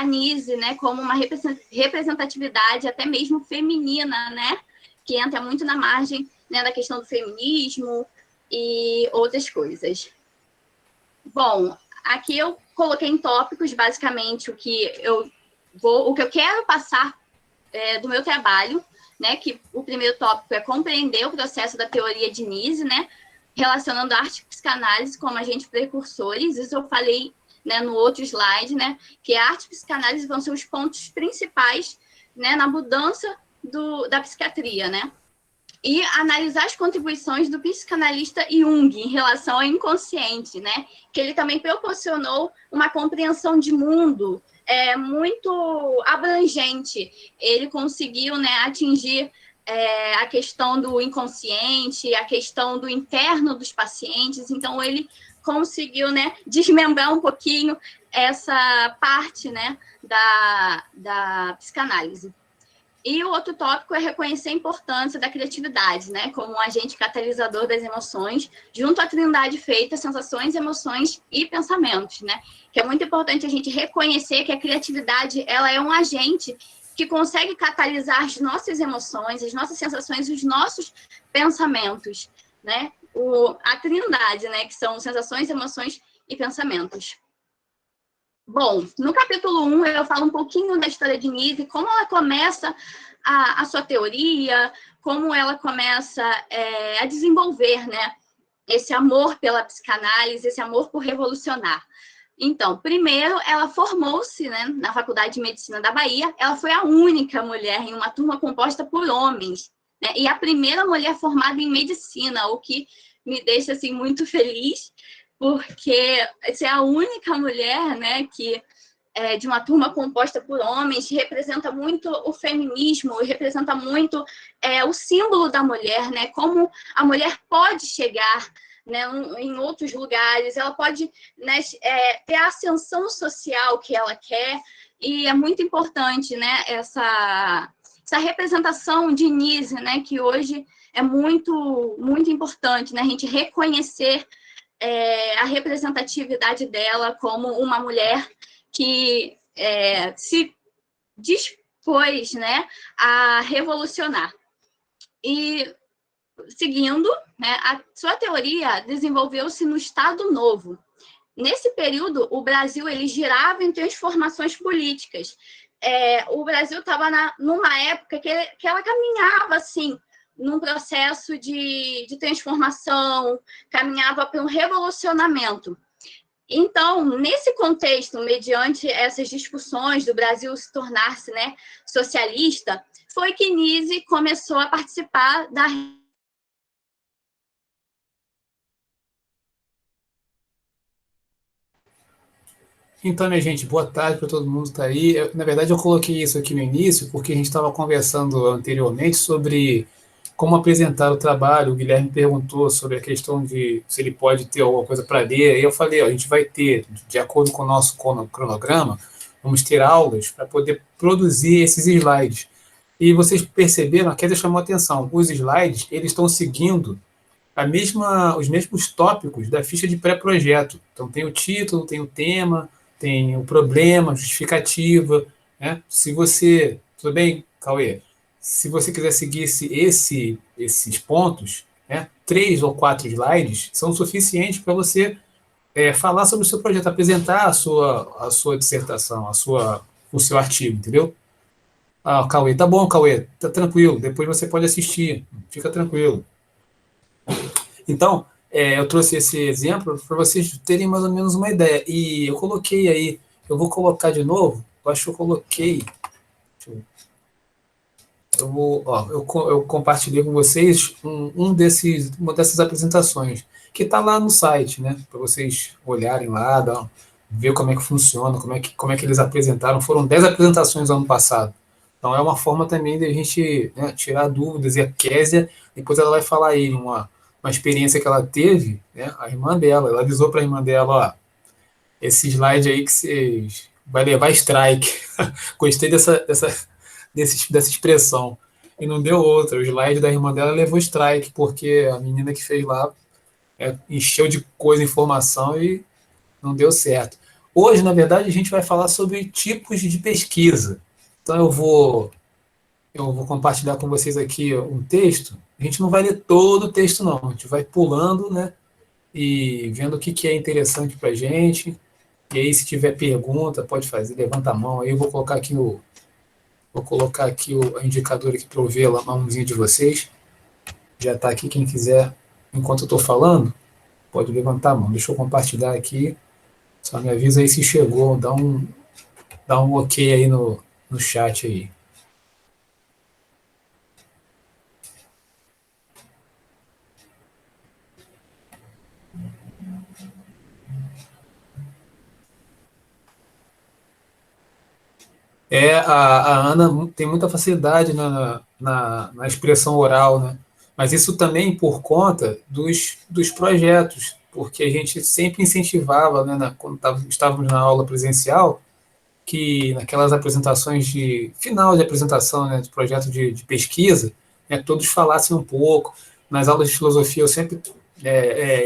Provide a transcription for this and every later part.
a Nise, né, como uma representatividade até mesmo feminina, né, que entra muito na margem, né, da questão do feminismo e outras coisas. Bom, aqui eu coloquei em tópicos, basicamente, o que eu quero passar do meu trabalho, né, que o primeiro tópico é compreender o processo da teoria de Nise, né, relacionando arte e psicanálise como agentes precursores. Isso eu falei, né, no outro slide, né, que a arte e psicanálise vão ser os pontos principais, né, na mudança da psiquiatria, né, e analisar as contribuições do psicanalista Jung em relação ao inconsciente, né, que ele também proporcionou uma compreensão de mundo muito abrangente. Ele conseguiu, né, atingir a questão do inconsciente, a questão do interno dos pacientes. Então, ele conseguiu, né, desmembrar um pouquinho essa parte, né, da psicanálise. E o outro tópico é reconhecer a importância da criatividade, né, como um agente catalisador das emoções, junto à trindade feita, sensações, emoções e pensamentos, né, que é muito importante a gente reconhecer que a criatividade, ela é um agente que consegue catalisar as nossas emoções, as nossas sensações, os nossos pensamentos, né, a trindade, né, que são sensações, emoções e pensamentos. Bom, no capítulo 1, eu falo um pouquinho da história de Nise, como ela começa a sua teoria, como ela começa a desenvolver, né, esse amor pela psicanálise, esse amor por revolucionar. Então, primeiro, ela formou-se, né, na Faculdade de Medicina da Bahia. Ela foi a única mulher em uma turma composta por homens, né, e a primeira mulher formada em medicina, o que me deixa assim, muito feliz, porque ser a única mulher, né, que de uma turma composta por homens representa muito o feminismo, representa muito o símbolo da mulher, né, como a mulher pode chegar, né, em outros lugares, ela pode, né, ter a ascensão social que ela quer, e é muito importante, né, essa representação de Nise, né, que hoje é muito, muito importante, né, a gente reconhecer a representatividade dela como uma mulher que se dispôs, né, a revolucionar. E, seguindo, né, a sua teoria desenvolveu-se no Estado Novo. Nesse período, o Brasil ele girava em transformações políticas. O Brasil estava numa época que ela caminhava, assim, num processo de transformação, caminhava para um revolucionamento. Então, nesse contexto, mediante essas discussões do Brasil se tornar-se, né, socialista, foi que Nise começou a participar da... Então, minha gente, boa tarde para todo mundo que está aí. Na verdade, eu coloquei isso aqui no início porque a gente estava conversando anteriormente sobre como apresentar o trabalho. O Guilherme perguntou sobre a questão de se ele pode ter alguma coisa para ler. E eu falei, ó, a gente vai ter, de acordo com o nosso cronograma, vamos ter aulas para poder produzir esses slides. E vocês perceberam, a Kézia chamou a atenção, os slides, eles estão seguindo os mesmos tópicos da ficha de pré-projeto. Então, tem o título, tem o tema, tem o problema, justificativa, né? Se você... Tudo bem, Cauê? Se você quiser seguir esses pontos, né, 3 ou 4 slides são suficientes para você falar sobre o seu projeto, apresentar a sua dissertação, o seu artigo, entendeu? Ah, Cauê, tá bom, Cauê, tá tranquilo, depois você pode assistir, fica tranquilo. Então, eu trouxe esse exemplo para vocês terem mais ou menos uma ideia. E eu coloquei aí, eu vou colocar de novo, eu acho que eu coloquei. Eu compartilhei com vocês uma dessas apresentações, que está lá no site, né? Para vocês olharem lá, ver como é que funciona, como é que eles apresentaram. Foram 10 apresentações no ano passado. Então é uma forma também de a gente, né, tirar dúvidas. E a Késia, depois ela vai falar aí uma experiência que ela teve, né? A irmã dela, ela avisou para a irmã dela, ó, esse slide aí que vocês vai levar strike. Gostei dessa expressão. E não deu outra. O slide da irmã dela levou strike, porque a menina que fez lá encheu de coisa, informação e não deu certo. Hoje, na verdade, a gente vai falar sobre tipos de pesquisa. Então, eu vou compartilhar com vocês aqui um texto. A gente não vai ler todo o texto, não. A gente vai pulando, né? E vendo o que, que é interessante para a gente. E aí, se tiver pergunta, pode fazer, levanta a mão. Aí eu vou colocar aqui o indicador aqui para eu ver a mãozinha de vocês. Já está aqui, quem quiser, enquanto eu estou falando, pode levantar a mão. Deixa eu compartilhar aqui. Só me avisa aí se chegou, dá um ok aí no chat aí. A Ana tem muita facilidade na expressão oral, né? Mas isso também por conta dos projetos, porque a gente sempre incentivava, né, quando estávamos na aula presencial, que naquelas apresentações de final de apresentação, né, de projeto de pesquisa, né, todos falassem um pouco. Nas aulas de filosofia eu sempre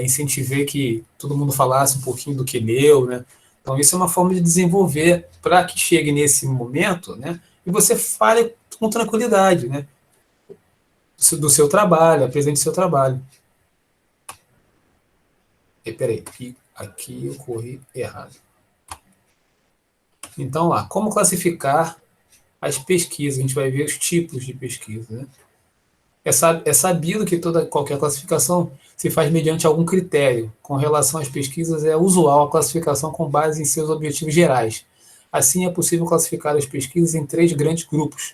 incentivei que todo mundo falasse um pouquinho do que leu, né? Então isso é uma forma de desenvolver para que chegue nesse momento, né, e você fale com tranquilidade, né, do seu trabalho, apresente o seu trabalho. Peraí, aqui eu corri errado. Então lá, como classificar as pesquisas? A gente vai ver os tipos de pesquisa, né? É sabido que qualquer classificação se faz mediante algum critério. Com relação às pesquisas, é usual a classificação com base em seus objetivos gerais. Assim, é possível classificar as pesquisas em 3 grandes grupos: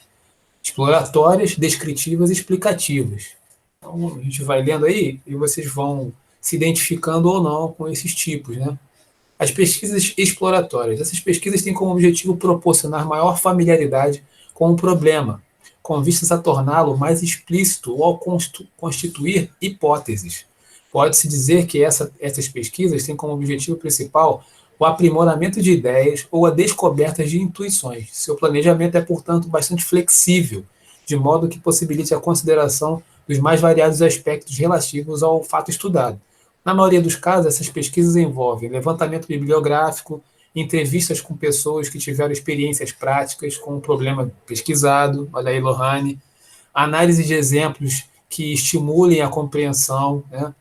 exploratórias, descritivas e explicativas. Então, a gente vai lendo aí e vocês vão se identificando ou não com esses tipos, né? As pesquisas exploratórias. Essas pesquisas têm como objetivo proporcionar maior familiaridade com o problema, com vistas a torná-lo mais explícito ou ao constituir hipóteses. Pode-se dizer que essas pesquisas têm como objetivo principal o aprimoramento de ideias ou a descoberta de intuições. Seu planejamento é, portanto, bastante flexível, de modo que possibilite a consideração dos mais variados aspectos relativos ao fato estudado. Na maioria dos casos, essas pesquisas envolvem levantamento bibliográfico, entrevistas com pessoas que tiveram experiências práticas com o problema pesquisado, olha aí, Lohane, análise de exemplos que estimulem a compreensão, né?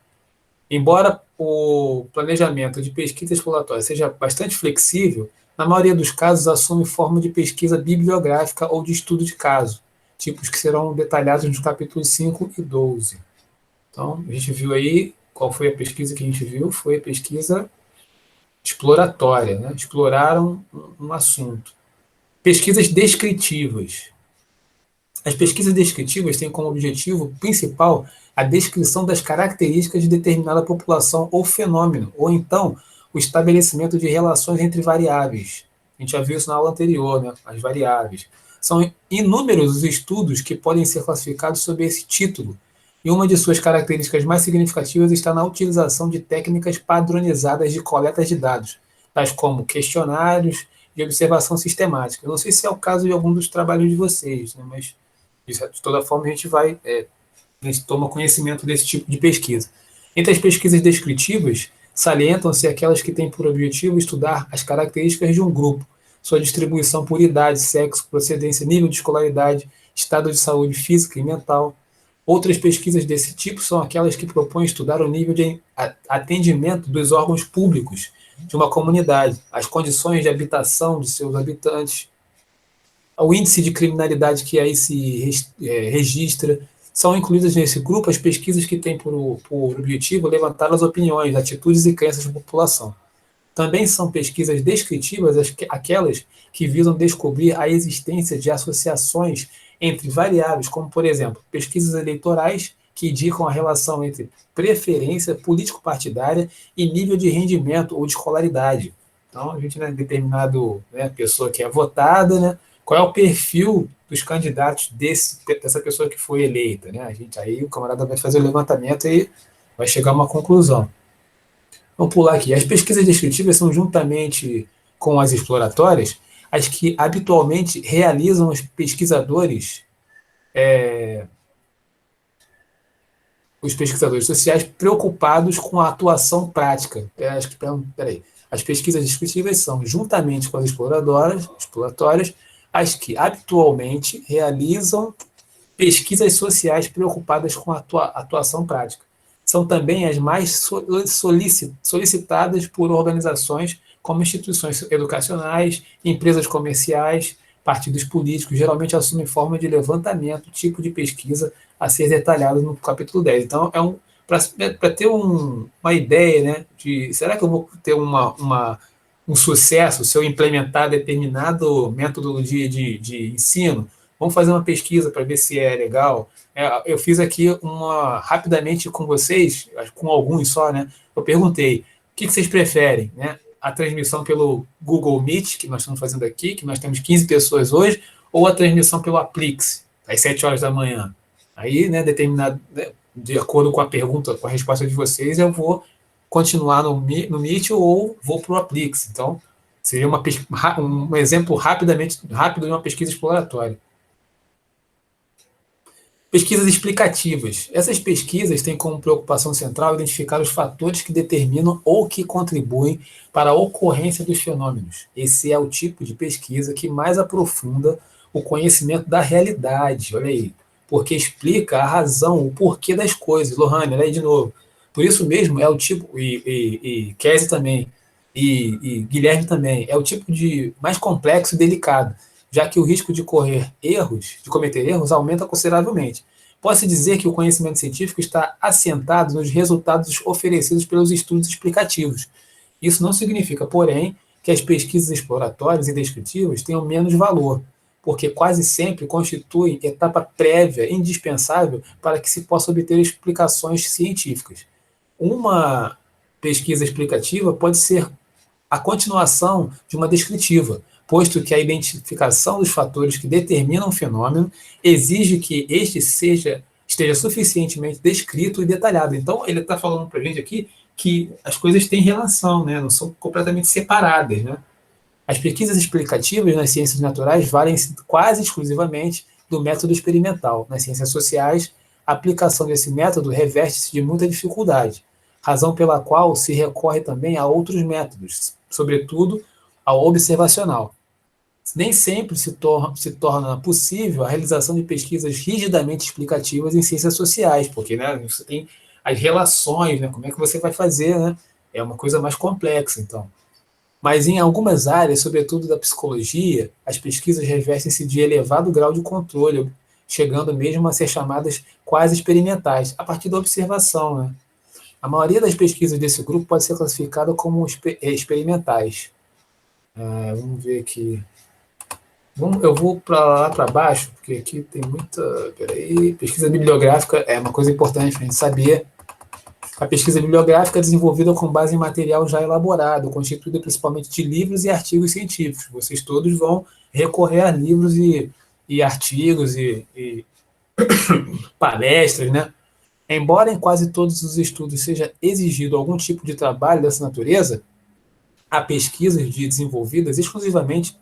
Embora o planejamento de pesquisa exploratória seja bastante flexível, na maioria dos casos assume forma de pesquisa bibliográfica ou de estudo de caso, tipos que serão detalhados nos capítulos 5 e 12. Então, a gente viu aí qual foi a pesquisa que a gente viu, foi a pesquisa exploratória, né? Exploraram um assunto. Pesquisas descritivas. As pesquisas descritivas têm como objetivo principal a descrição das características de determinada população ou fenômeno, ou então o estabelecimento de relações entre variáveis. A gente já viu isso na aula anterior, né? As variáveis. São inúmeros os estudos que podem ser classificados sob esse título, e uma de suas características mais significativas está na utilização de técnicas padronizadas de coleta de dados, tais como questionários de observação sistemática. Eu não sei se é o caso de algum dos trabalhos de vocês, né? Mas de toda forma a gente toma conhecimento desse tipo de pesquisa. Entre as pesquisas descritivas, salientam-se aquelas que têm por objetivo estudar as características de um grupo, sua distribuição por idade, sexo, procedência, nível de escolaridade, estado de saúde física e mental. Outras pesquisas desse tipo são aquelas que propõem estudar o nível de atendimento dos órgãos públicos de uma comunidade, as condições de habitação de seus habitantes, o índice de criminalidade que aí se registra. São incluídas nesse grupo as pesquisas que têm por objetivo levantar as opiniões, atitudes e crenças da população. Também são pesquisas descritivas aquelas que visam descobrir a existência de associações entre variáveis, como, por exemplo, pesquisas eleitorais que indicam a relação entre preferência político-partidária e nível de rendimento ou de escolaridade. Então, a gente, né, determinado, né, pessoa que é votada, né, qual é o perfil dos candidatos dessa pessoa que foi eleita, né? Aí o camarada vai fazer o levantamento e vai chegar a uma conclusão. Vamos pular aqui. As pesquisas descritivas são, juntamente com as exploratórias, as que habitualmente realizam os pesquisadores, sociais preocupados com a atuação prática. Acho que, peraí. As pesquisas descritivas são, juntamente com as exploratórias, as que habitualmente realizam pesquisas sociais preocupadas com a atuação prática. São também as mais solicitadas por organizações como instituições educacionais, empresas comerciais, partidos políticos, geralmente assumem forma de levantamento, tipo de pesquisa a ser detalhado no capítulo 10. Então, para ter uma ideia, né, de será que eu vou ter um sucesso se eu implementar determinado método de ensino? Vamos fazer uma pesquisa para ver se é legal. Eu fiz aqui rapidamente com vocês, com alguns só, né? Eu perguntei, o que vocês preferem, né? A transmissão pelo Google Meet, que nós estamos fazendo aqui, que nós temos 15 pessoas hoje, ou a transmissão pelo Aplix, às 7 horas da manhã. Aí, né, né, de acordo com a pergunta, com a resposta de vocês, eu vou continuar no Meet ou vou para o Aplix. Então, seria um exemplo rápido de uma pesquisa exploratória. Pesquisas explicativas. Essas pesquisas têm como preocupação central identificar os fatores que determinam ou que contribuem para a ocorrência dos fenômenos. Esse é o tipo de pesquisa que mais aprofunda o conhecimento da realidade, olha aí, porque explica a razão, o porquê das coisas. Lohane, olha aí de novo. Por isso mesmo é o tipo, e Kézia também, e Guilherme também, é o tipo de mais complexo e delicado, já que o risco de cometer erros, aumenta consideravelmente. Pode-se dizer que o conhecimento científico está assentado nos resultados oferecidos pelos estudos explicativos. Isso não significa, porém, que as pesquisas exploratórias e descritivas tenham menos valor, porque quase sempre constituem etapa prévia indispensável para que se possa obter explicações científicas. Uma pesquisa explicativa pode ser a continuação de uma descritiva, posto que a identificação dos fatores que determinam o fenômeno exige que este esteja suficientemente descrito e detalhado. Então, ele está falando para a gente aqui que as coisas têm relação, né? Não são completamente separadas, né? As pesquisas explicativas nas ciências naturais valem-se quase exclusivamente do método experimental. Nas ciências sociais, a aplicação desse método reveste-se de muita dificuldade, razão pela qual se recorre também a outros métodos, sobretudo ao observacional. Nem sempre se torna possível a realização de pesquisas rigidamente explicativas em ciências sociais, porque, né, você tem as relações, né, como é que você vai fazer, né? É uma coisa mais complexa, então. Mas em algumas áreas, sobretudo da psicologia, as pesquisas revestem-se de elevado grau de controle, chegando mesmo a ser chamadas quase experimentais, a partir da observação, né? A maioria das pesquisas desse grupo pode ser classificada como experimentais. Vamos ver aqui. Eu vou para lá para baixo, porque aqui tem muita. Peraí. Pesquisa bibliográfica é uma coisa importante para a gente saber. A pesquisa bibliográfica é desenvolvida com base em material já elaborado, constituída principalmente de livros e artigos científicos. Vocês todos vão recorrer a livros e artigos e palestras, né? Embora em quase todos os estudos seja exigido algum tipo de trabalho dessa natureza, há pesquisas desenvolvidas exclusivamente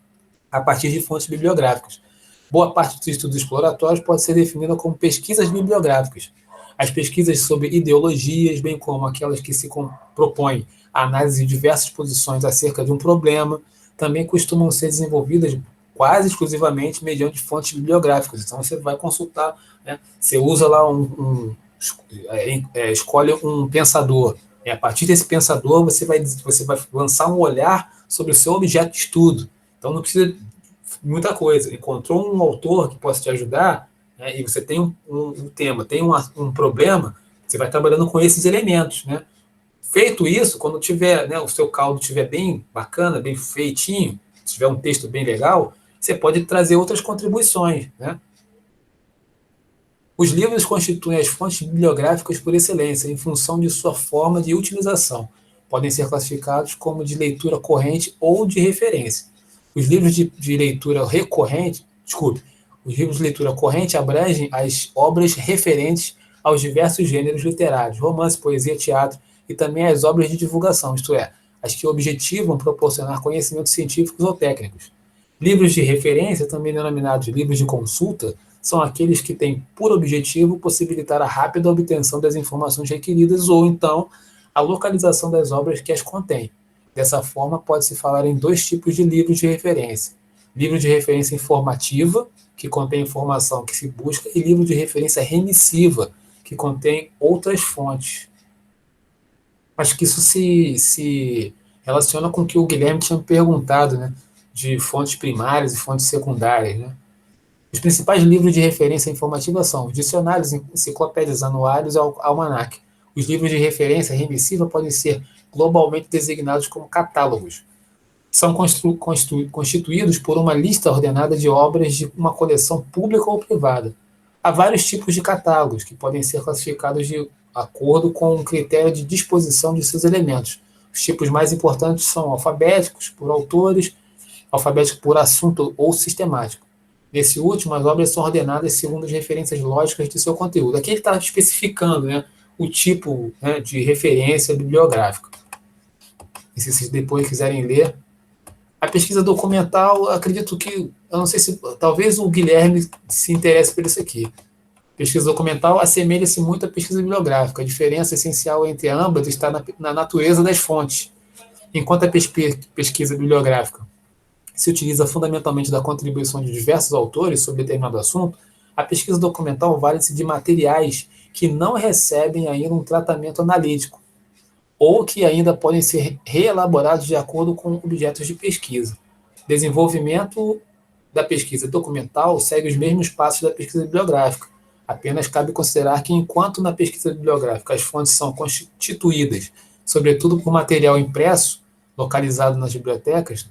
a partir de fontes bibliográficas. Boa parte dos estudos exploratórios pode ser definida como pesquisas bibliográficas. As pesquisas sobre ideologias, bem como aquelas que se propõem a análise de diversas posições acerca de um problema, também costumam ser desenvolvidas quase exclusivamente mediante fontes bibliográficas. Então, você vai consultar, né? Você usa lá escolhe um pensador. E a partir desse pensador, você vai lançar um olhar sobre o seu objeto de estudo. Então, não precisa de muita coisa. Encontrou um autor que possa te ajudar, né, e você tem um tema, tem um problema, você vai trabalhando com esses elementos, né? Feito isso, quando tiver, né, o seu caldo estiver bem bacana, bem feitinho, se tiver um texto bem legal, você pode trazer outras contribuições, né? Os livros constituem as fontes bibliográficas por excelência, em função de sua forma de utilização. Podem ser classificados como de leitura corrente ou de referência. Os livros de leitura os livros de leitura corrente abrangem as obras referentes aos diversos gêneros literários, romance, poesia, teatro, e também as obras de divulgação, isto é, as que objetivam proporcionar conhecimentos científicos ou técnicos. Livros de referência, também denominados livros de consulta, são aqueles que têm por objetivo possibilitar a rápida obtenção das informações requeridas ou, então, a localização das obras que as contêm. Dessa forma, pode-se falar em dois tipos de livros de referência. Livro de referência informativa, que contém informação que se busca, e livro de referência remissiva, que contém outras fontes. Acho que isso se relaciona com o que o Guilherme tinha perguntado, né? De fontes primárias e fontes secundárias, né? Os principais livros de referência informativa são os dicionários, enciclopédias, anuários e almanac. Os livros de referência remissiva podem ser globalmente designados como catálogos. São constituídos por uma lista ordenada de obras de uma coleção pública ou privada. Há vários tipos de catálogos, que podem ser classificados de acordo com um critério de disposição de seus elementos. Os tipos mais importantes são alfabéticos, por autores, alfabético por assunto ou sistemático. Nesse último, as obras são ordenadas segundo as referências lógicas de seu conteúdo. Aqui ele está especificando, né, o tipo, né, de referência bibliográfica. E se vocês depois quiserem ler. A pesquisa documental, acredito que, eu não sei se, talvez o Guilherme se interesse por isso aqui. Pesquisa documental assemelha-se muito à pesquisa bibliográfica. A diferença essencial entre ambas está na natureza das fontes. Enquanto a pesquisa bibliográfica se utiliza fundamentalmente da contribuição de diversos autores sobre determinado assunto, a pesquisa documental vale-se de materiais que não recebem ainda um tratamento analítico, ou que ainda podem ser reelaborados de acordo com objetos de pesquisa. Desenvolvimento da pesquisa documental segue os mesmos passos da pesquisa bibliográfica. Apenas cabe considerar que, enquanto na pesquisa bibliográfica as fontes são constituídas, sobretudo por material impresso, localizado nas bibliotecas,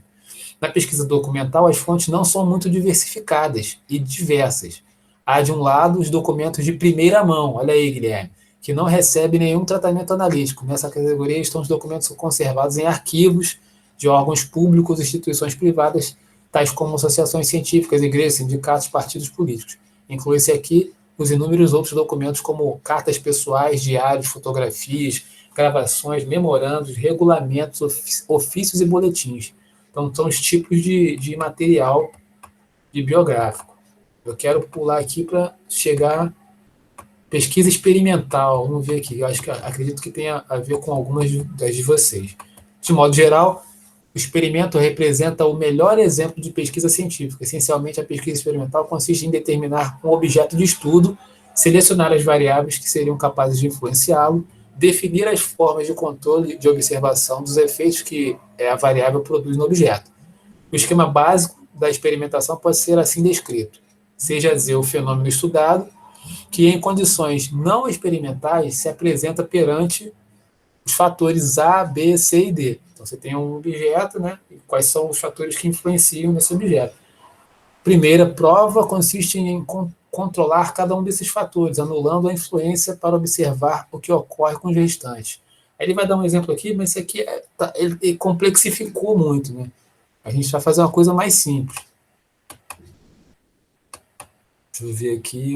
na pesquisa documental as fontes não são muito diversificadas e diversas. Há, de um lado, os documentos de primeira mão, olha aí, Guilherme, que não recebem nenhum tratamento analítico. Nessa categoria estão os documentos conservados em arquivos de órgãos públicos e instituições privadas, tais como associações científicas, igrejas, sindicatos, partidos políticos. Inclui-se aqui os inúmeros outros documentos, como cartas pessoais, diários, fotografias, gravações, memorandos, regulamentos, ofícios e boletins. Então, são os tipos de material bibliográfico. Eu quero pular aqui para chegar pesquisa experimental. Vamos ver aqui. Eu acredito que tenha a ver com algumas das de vocês. De modo geral, o experimento representa o melhor exemplo de pesquisa científica. Essencialmente, a pesquisa experimental consiste em determinar um objeto de estudo, selecionar as variáveis que seriam capazes de influenciá-lo, definir as formas de controle de observação dos efeitos que a variável produz no objeto. O esquema básico da experimentação pode ser assim descrito. Seja dizer o fenômeno estudado, que em condições não experimentais se apresenta perante os fatores A, B, C e D. Então, você tem um objeto, né? E quais são os fatores que influenciam nesse objeto. Primeira prova consiste em controlar cada um desses fatores, anulando a influência para observar o que ocorre com os restantes. Aí ele vai dar um exemplo aqui, mas isso aqui ele complexificou muito, né? A gente vai fazer uma coisa mais simples. Deixa eu ver aqui.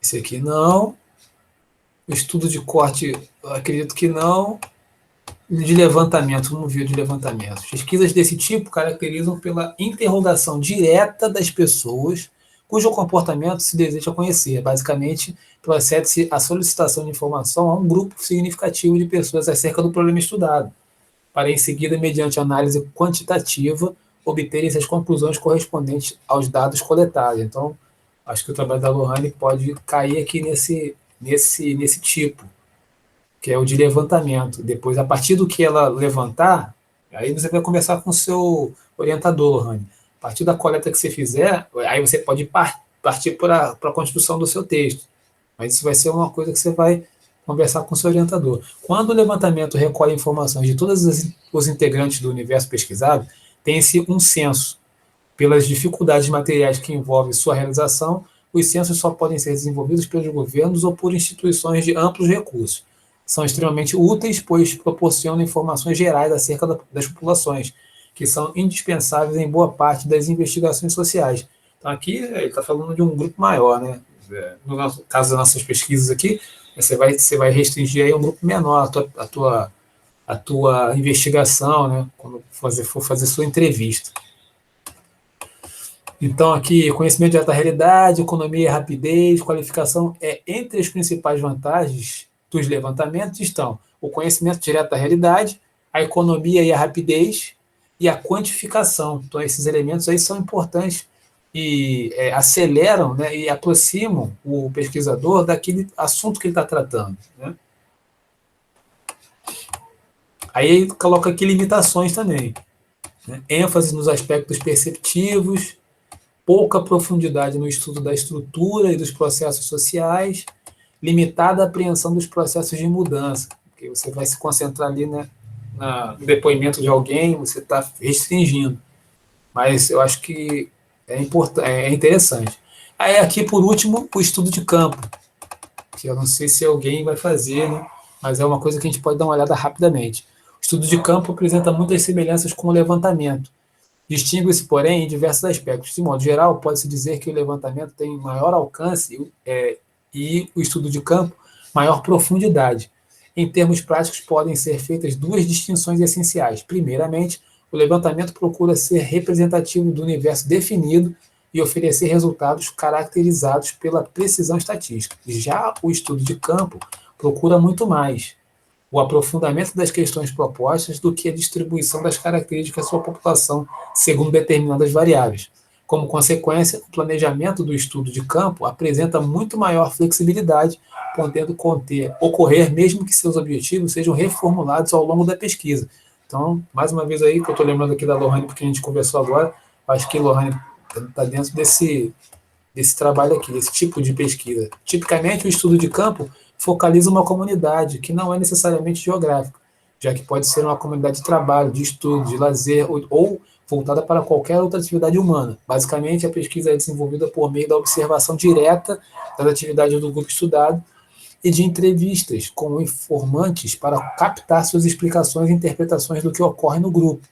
Esse aqui não. O estudo de corte, eu acredito que não. De levantamento, vamos ver de levantamento. Pesquisas desse tipo caracterizam pela interrogação direta das pessoas cujo comportamento se deseja conhecer. Basicamente, procede-se a solicitação de informação a um grupo significativo de pessoas acerca do problema estudado, para em seguida, mediante análise quantitativa, obterem-se as conclusões correspondentes aos dados coletados. Então, acho que o trabalho da Lohane pode cair aqui nesse tipo, que é o de levantamento. Depois, a partir do que ela levantar, aí você vai conversar com o seu orientador, Lohane. A partir da coleta que você fizer, aí você pode partir para a construção do seu texto. Mas isso vai ser uma coisa que você vai conversar com o seu orientador. Quando o levantamento recolhe informações de todos os integrantes do universo pesquisado, tem-se um censo. Pelas dificuldades materiais que envolvem sua realização, os censos só podem ser desenvolvidos pelos governos ou por instituições de amplos recursos. São extremamente úteis, pois proporcionam informações gerais acerca das populações, que são indispensáveis em boa parte das investigações sociais. Então, aqui ele está falando de um grupo maior, né? No caso das nossas pesquisas aqui, você vai restringir aí a um grupo menor a tua investigação, né? Quando for fazer sua entrevista. Então, aqui, conhecimento de alta realidade, economia e rapidez, qualificação entre as principais vantagens dos levantamentos estão o conhecimento direto da realidade, a economia e a rapidez e a quantificação. Então, esses elementos aí são importantes e aceleram, né, e aproximam o pesquisador daquele assunto que ele está tratando, né? Aí ele coloca aqui limitações também, né? ênfase nos aspectos perceptivos, pouca profundidade no estudo da estrutura e dos processos sociais, limitada apreensão dos processos de mudança, porque você vai se concentrar ali, né, no depoimento de alguém, você está restringindo. Mas eu acho que é interessante. Aí aqui, por último, o estudo de campo, que eu não sei se alguém vai fazer, né, mas é uma coisa que a gente pode dar uma olhada rapidamente. O estudo de campo apresenta muitas semelhanças com o levantamento. Distingue-se, porém, em diversos aspectos. De modo geral, pode-se dizer que o levantamento tem maior alcance e o estudo de campo maior profundidade. Em termos práticos, podem ser feitas duas distinções essenciais. Primeiramente, o levantamento procura ser representativo do universo definido e oferecer resultados caracterizados pela precisão estatística. Já o estudo de campo procura muito mais o aprofundamento das questões propostas do que a distribuição das características da sua população segundo determinadas variáveis. Como consequência, o planejamento do estudo de campo apresenta muito maior flexibilidade, podendo ocorrer mesmo que seus objetivos sejam reformulados ao longo da pesquisa. Então, mais uma vez aí, que eu estou lembrando aqui da Lohane, porque a gente conversou agora, acho que Lohane está dentro desse trabalho aqui, desse tipo de pesquisa. Tipicamente, o estudo de campo focaliza uma comunidade que não é necessariamente geográfica, já que pode ser uma comunidade de trabalho, de estudo, de lazer ou voltada para qualquer outra atividade humana. Basicamente, a pesquisa é desenvolvida por meio da observação direta das atividades do grupo estudado e de entrevistas com informantes para captar suas explicações e interpretações do que ocorre no grupo.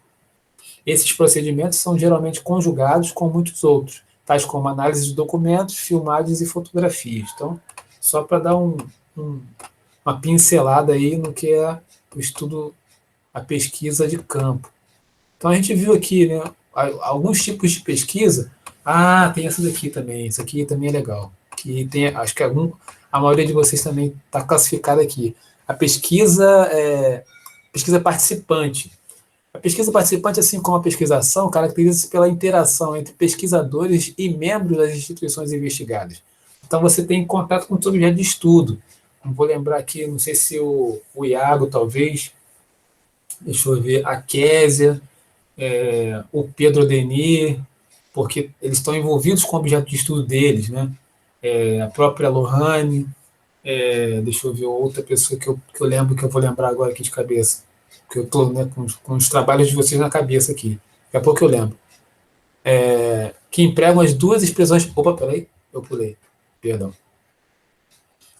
Esses procedimentos são geralmente conjugados com muitos outros, tais como análise de documentos, filmagens e fotografias. Então, só para dar uma pincelada aí no que é o estudo, a pesquisa de campo. Então, a gente viu aqui, né, alguns tipos de pesquisa. Tem essa daqui também. Isso aqui também é legal. Que tem, acho que a maioria de vocês também está classificada aqui. A pesquisa participante. A pesquisa participante, assim como a pesquisação, caracteriza-se pela interação entre pesquisadores e membros das instituições investigadas. Então, você tem contato com o objeto de estudo. Não vou lembrar aqui, não sei se o Iago, talvez, deixa eu ver, a Késia, o Pedro Denis, porque eles estão envolvidos com o objeto de estudo deles, né? A própria Lohane, deixa eu ver outra pessoa que eu lembro, que eu vou lembrar agora aqui de cabeça, que eu estou, né, com os trabalhos de vocês na cabeça aqui, daqui a pouco eu lembro, que empregam as duas expressões. Opa, peraí, eu pulei, perdão.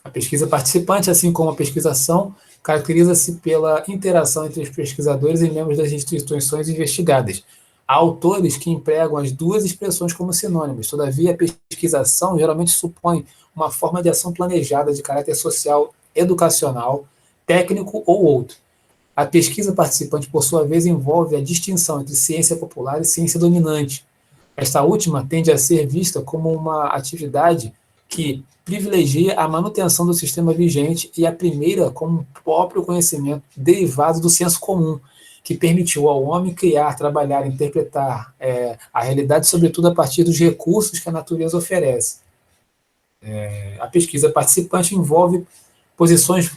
A pesquisa participante, assim como a pesquisação, caracteriza-se pela interação entre os pesquisadores e membros das instituições investigadas. Há autores que empregam as duas expressões como sinônimos, todavia a pesquisação geralmente supõe uma forma de ação planejada de caráter social, educacional, técnico ou outro. A pesquisa participante, por sua vez, envolve a distinção entre ciência popular e ciência dominante. Esta última tende a ser vista como uma atividade que privilegia a manutenção do sistema vigente e a primeira como um próprio conhecimento derivado do senso comum, que permitiu ao homem criar, trabalhar, interpretar a realidade, sobretudo a partir dos recursos que a natureza oferece. A pesquisa participante envolve posições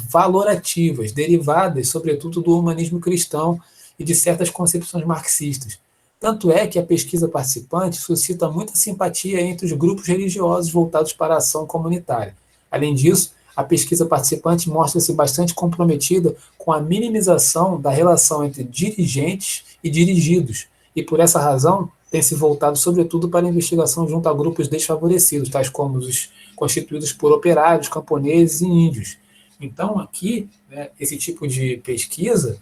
valorativas, derivadas, sobretudo, do humanismo cristão e de certas concepções marxistas. Tanto é que a pesquisa participante suscita muita simpatia entre os grupos religiosos voltados para a ação comunitária. Além disso, a pesquisa participante mostra-se bastante comprometida com a minimização da relação entre dirigentes e dirigidos, e por essa razão tem se voltado sobretudo para a investigação junto a grupos desfavorecidos, tais como os constituídos por operários, camponeses e índios. Então, aqui, né, esse tipo de pesquisa,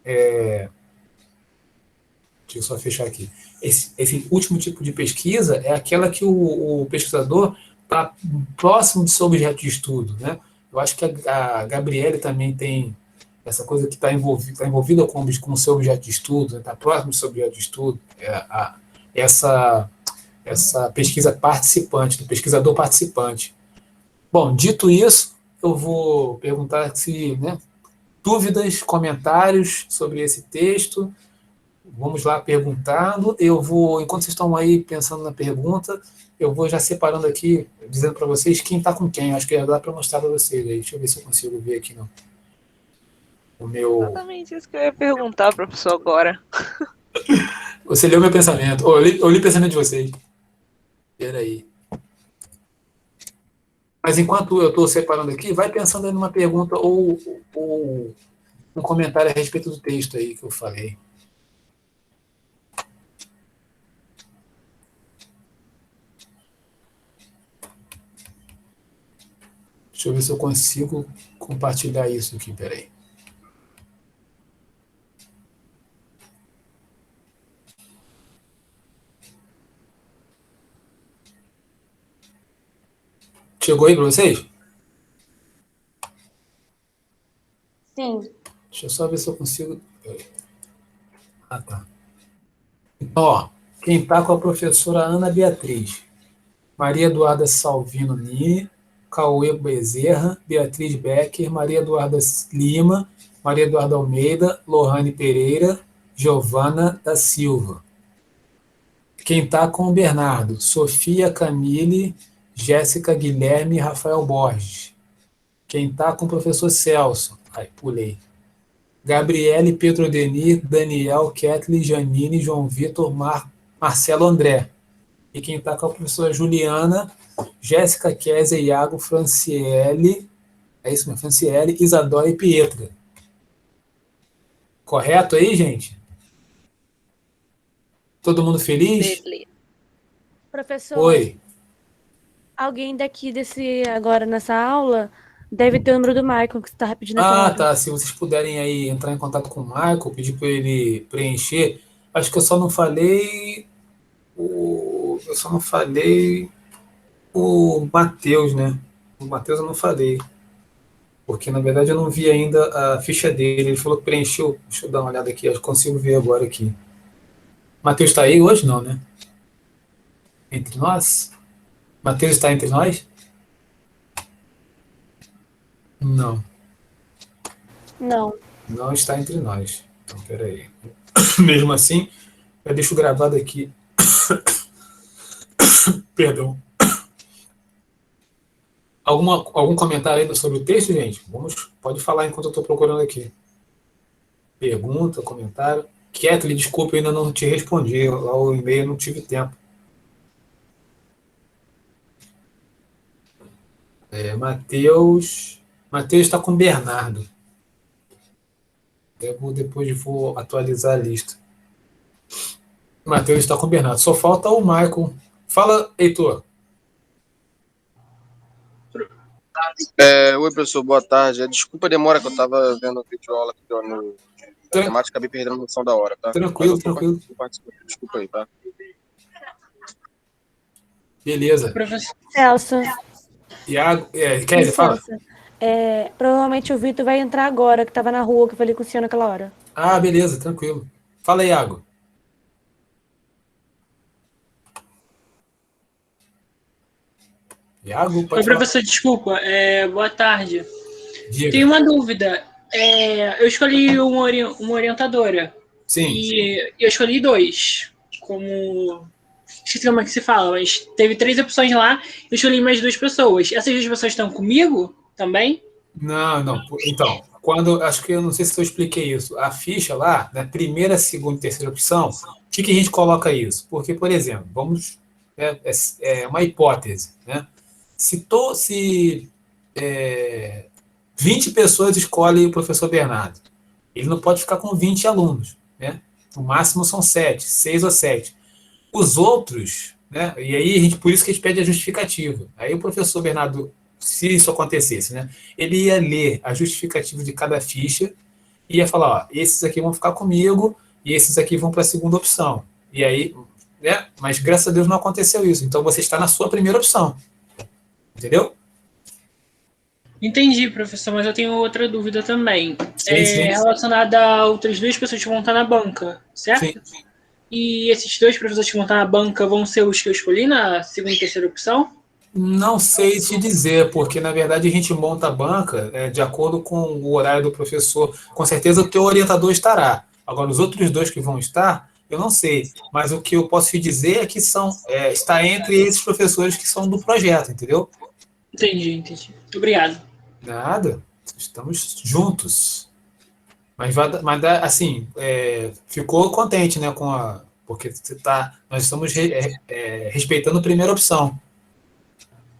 deixa eu só fechar aqui, esse último tipo de pesquisa é aquela que o pesquisador está próximo do seu objeto de estudo, né? Eu acho que a Gabriele também tem essa coisa que está envolvida com o seu objeto de estudo, está, né, próximo do seu objeto de estudo, essa pesquisa participante, do pesquisador participante. Bom, dito isso, eu vou perguntar se, né, Dúvidas, comentários sobre esse texto? Vamos lá perguntando. Eu vou, enquanto vocês estão aí pensando na pergunta, eu vou já separando aqui, dizendo para vocês quem está com quem. Acho que já dá para mostrar para vocês aí. Deixa eu ver se eu consigo ver aqui o meu. Exatamente isso que eu ia perguntar, professor, agora. Você leu meu pensamento. Oh, eu li o pensamento de vocês. Peraí. Mas enquanto eu estou separando aqui, vai pensando em uma pergunta ou um comentário a respeito do texto aí que eu falei. Deixa eu ver se eu consigo compartilhar isso aqui, peraí. Chegou aí para vocês? Sim. Deixa eu só ver se eu consigo. Ah, tá. Então, ó, quem está com a professora Ana Beatriz? Maria Eduarda Salvino Nini, Cauê Bezerra, Beatriz Becker, Maria Eduarda Lima, Maria Eduarda Almeida, Lohane Pereira, Giovana da Silva. Quem está com o Bernardo? Sofia Camille, Jéssica Guilherme e Rafael Borges. Quem está com o professor Celso? Ai, pulei. Gabriele, Pedro Denir, Daniel, Kathleen, Janine, João Vitor, Marcelo André. E quem está com a professora Juliana, Jéssica, Kézia, Iago, Franciele, é isso mesmo, Franciele, Isadora e Pietra. Correto aí, gente? Todo mundo feliz? Beleza. Professor, Oi. alguém daqui agora nessa aula deve ter o número do Michael que você estava pedindo aquela hora. Tá. Se vocês puderem aí entrar em contato com o Michael, pedir para ele preencher. Acho que eu só não falei o Matheus, né? O Matheus eu não falei. Porque, na verdade, eu não vi ainda a ficha dele. Ele falou que preencheu. Deixa eu dar uma olhada aqui. Eu consigo ver agora aqui. Matheus está aí hoje? Não, né? Entre nós? Matheus está entre nós? Não. Não. Não está entre nós. Então, peraí. Mesmo assim, eu deixo gravado aqui. Perdão. Algum comentário aí sobre o texto, gente? Pode falar enquanto eu estou procurando aqui. Pergunta, comentário. Kathleen, desculpa, eu ainda não te respondi. Lá o e-mail não tive tempo. Matheus está com Bernardo. Depois vou atualizar a lista. Matheus está com Bernardo. Só falta o Michael. Fala, Heitor. Oi, professor, boa tarde. Desculpa a demora que eu estava vendo a videoaula aqui no matemática, acabei perdendo a noção da hora, tá? Tranquilo. Desculpa aí, tá? Beleza. Celso. Iago, Kelly, fala. Provavelmente o Vitor vai entrar agora, que estava na rua, que eu falei com o senhor naquela hora. Ah, beleza, tranquilo. Fala, Iago. Iago, pode Oi, falar. professor, desculpa. Boa tarde. Diga. Tenho uma dúvida. Eu escolhi uma orientadora. Sim. E eu escolhi 2. Como... Esqueci como é que se fala, mas teve 3 opções lá. Eu escolhi mais 2 pessoas. Essas 2 pessoas estão comigo também? Não. Então, acho que eu não sei se eu expliquei isso. A ficha lá, na primeira, segunda e terceira opção, o que a gente coloca isso? Porque, por exemplo, é uma hipótese, né? Se 20 pessoas escolhem o professor Bernardo, ele não pode ficar com 20 alunos, né? No máximo são 7, 6 ou 7. Os outros, né? E aí, por isso que a gente pede a justificativa. Aí o professor Bernardo, se isso acontecesse, né? Ele ia ler a justificativa de cada ficha e ia falar, ó, esses aqui vão ficar comigo e esses aqui vão para a segunda opção. E aí, né? Mas graças a Deus não aconteceu isso. Então você está na sua primeira opção. Entendeu? Entendi, professor, mas eu tenho outra dúvida também. Sim. Relacionada a outras 2 pessoas que vão estar na banca, certo? Sim. E esses 2 professores que vão estar na banca vão ser os que eu escolhi na segunda e terceira opção? Não sei te dizer, porque na verdade a gente monta a banca de acordo com o horário do professor. Com certeza o teu orientador estará. Agora, os outros dois que vão estar, eu não sei. Mas o que eu posso te dizer é que está entre esses professores que são do projeto, entendeu? Entendi. Obrigado. Nada. Estamos juntos. Mas assim, ficou contente, né, porque nós estamos respeitando a primeira opção.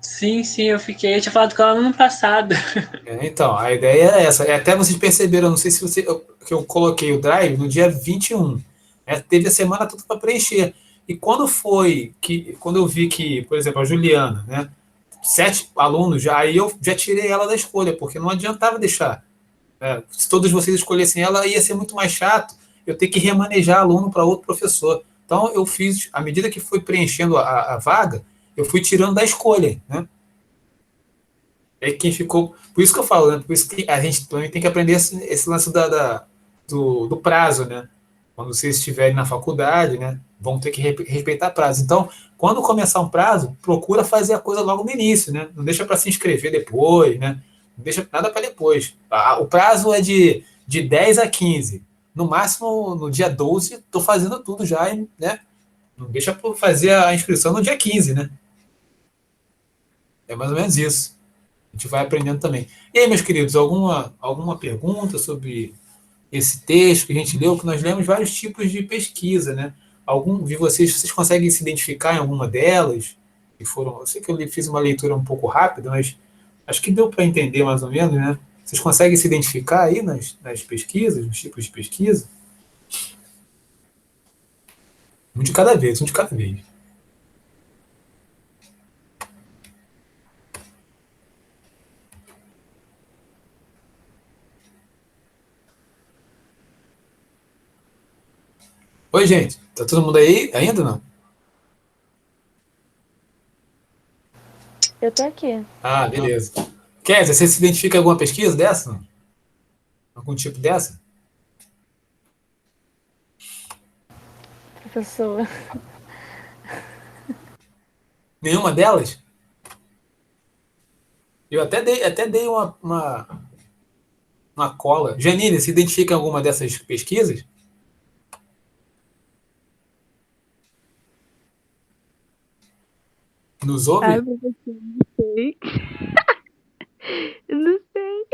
Sim, eu fiquei. Eu tinha falado com ela no ano passado. Então, a ideia é essa. Até vocês perceberam, não sei se que eu coloquei o drive no dia 21. Teve a semana toda para preencher. E quando eu vi que, por exemplo, a Juliana, né, 7 alunos, aí eu já tirei ela da escolha, porque não adiantava deixar. Se todos vocês escolhessem ela, ia ser muito mais chato eu ter que remanejar aluno para outro professor. Então, eu fiz, à medida que fui preenchendo a vaga, eu fui tirando da escolha, né? É quem ficou. Por isso que eu falo, né? Por isso que a gente também tem que aprender esse lance do prazo, né? Quando vocês estiverem na faculdade, né? Vão ter que respeitar prazo. Então, quando começar um prazo, procura fazer a coisa logo no início, né? Não deixa para se inscrever depois, né? Não deixa nada para depois. O prazo é de 10 a 15. No máximo, no dia 12, estou fazendo tudo já, né? Não deixa para fazer a inscrição no dia 15, né? É mais ou menos isso. A gente vai aprendendo também. E aí, meus queridos, alguma pergunta sobre esse texto que a gente leu? Que nós lemos vários tipos de pesquisa, né? Algum de vocês conseguem se identificar em alguma delas? Eu sei que eu fiz uma leitura um pouco rápida, mas acho que deu para entender mais ou menos, né? Vocês conseguem se identificar aí nas pesquisas, nos tipos de pesquisa? Um de cada vez. Oi, gente. Tá todo mundo aí? Ainda não? Eu tô aqui. Ah, beleza. Kézia, você se identifica em alguma pesquisa dessa? Não? Algum tipo dessa? Professor. Nenhuma delas? Eu até dei uma cola. Janine, se identifica em alguma dessas pesquisas? Nos ouve? Ai, professor, não sei. Eu não sei.